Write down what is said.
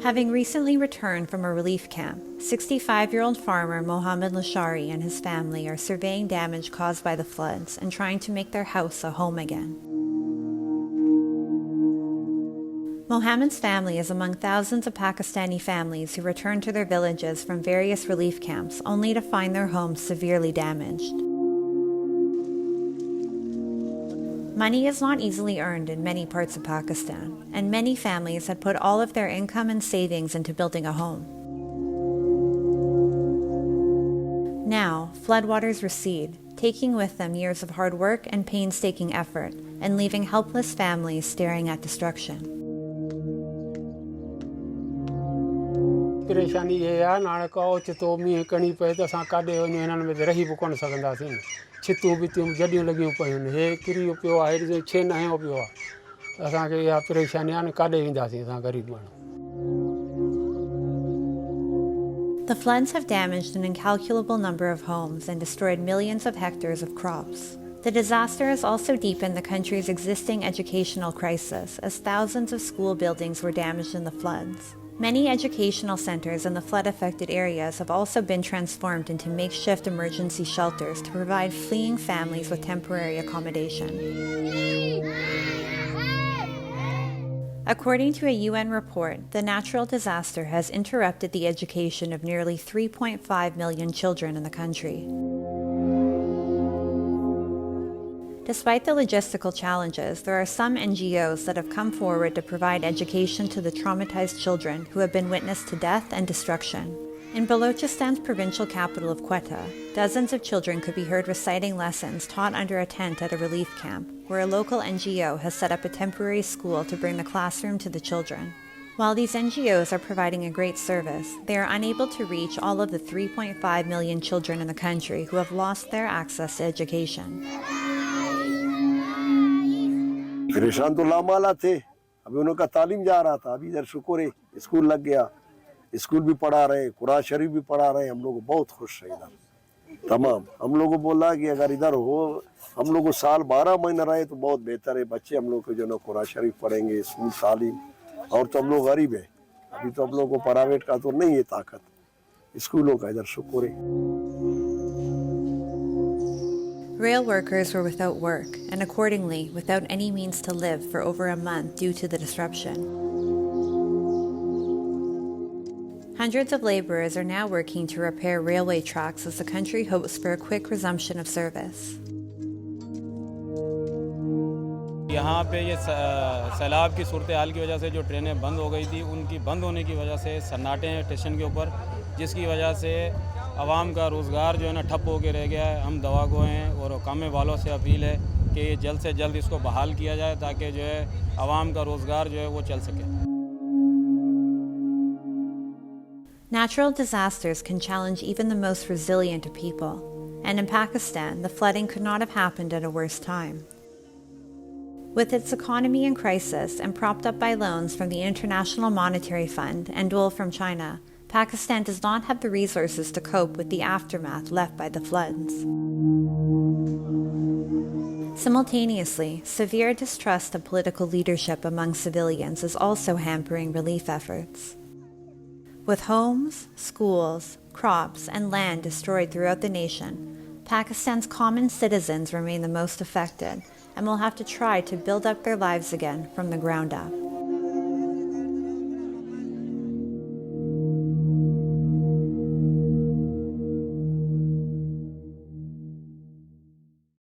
Having recently returned from a relief camp, 65-year-old farmer Mohammed Lashari and his family are surveying damage caused by the floods and trying to make their house a home again. Mohammed's family is among thousands of Pakistani families who return to their villages from various relief camps only to find their homes severely damaged. Money is not easily earned in many parts of Pakistan, and many families had put all of their income and savings into building a home. Now, floodwaters recede, taking with them years of hard work and painstaking effort, and leaving helpless families staring at destruction. परेशानी ये है नाले का चितो मी कणी पे तो असां काॾे वञूं हिननि में रही बि कोन सघंदासीं छितूं बितियूं जॾियूं लॻियूं पयूं हे किरियो पियो आहे हेॾो छे न आयो पियो आहे असांखे इहा परेशानी आहे न काॾे वेंदासीं असां ग़रीब माण्हू. The floods have damaged an incalculable number of homes and destroyed millions of hectares of crops. The disaster has also deepened the country's existing educational crisis, as thousands of school buildings were damaged in the floods. Many educational centers in the flood-affected areas have also been transformed into makeshift emergency shelters to provide fleeing families with temporary accommodation. According to a UN report, the natural disaster has interrupted the education of nearly 3.5 million children in the country. Despite the logistical challenges, there are some NGOs that have come forward to provide education to the traumatized children who have been witness to death and destruction. In Balochistan's provincial capital of Quetta, dozens of children could be heard reciting lessons taught under a tent at a relief camp, where a local NGO has set up a temporary school to bring the classroom to the children. While these NGOs are providing a great service, they are unable to reach all of the 3.5 million children in the country who have lost their access to education. परेशान तो लामाला थे अभी उनका तालीम जा रहा था अभी इधर शुक्र है स्कूल लग गया स्कूल भी पढ़ा रहे कुरान शरीफ भी पढ़ा रहे हम लोग बहुत खुश है इधर तमाम हम लोग को बोला कि अगर इधर हो हम लोग को साल 12 महीने रहे तो बहुत बेहतर है बच्चे हम लोग को जो ना कुरान शरीफ पढ़ेंगे स्कूल तालीम और तो हम लोग गरीब है अभी तो हम लोग को प्राइवेट का तो नहीं है ताकत स्कूलों का इधर शुक्र है. Rail workers were without work and accordingly without any means to live for over a month due to the disruption. Hundreds of laborers are now working to repair railway tracks as the country hopes for a quick resumption of service. यहाँ पे ये सैलाब की सूरत हाल की वजह से जो ट्रेनें बंद हो गई थी उनकी बंद होने की वजह से सन्नाटे हैं स्टेशन के ऊपर जिसकी वजह से आवाम का रोज़गार जो है ना ठप होकर रह गया है. हम दवा गो हैं और कामे वालों से अपील है कि जल्द से जल्द इसको बहाल किया जाए ताकि जो है आवाम का रोज़गार जो है वो चल सके. Natural disasters can challenge even the most resilient of people, and in Pakistan, the flooding could not have happened at a worse time. With its economy in crisis and propped up by loans from the International Monetary Fund and dole from China, Pakistan does not have the resources to cope with the aftermath left by the floods. Simultaneously, severe distrust of political leadership among civilians is also hampering relief efforts. With homes, schools, crops, and land destroyed throughout the nation, Pakistan's common citizens remain the most affected and will have to try to build up their lives again from the ground up.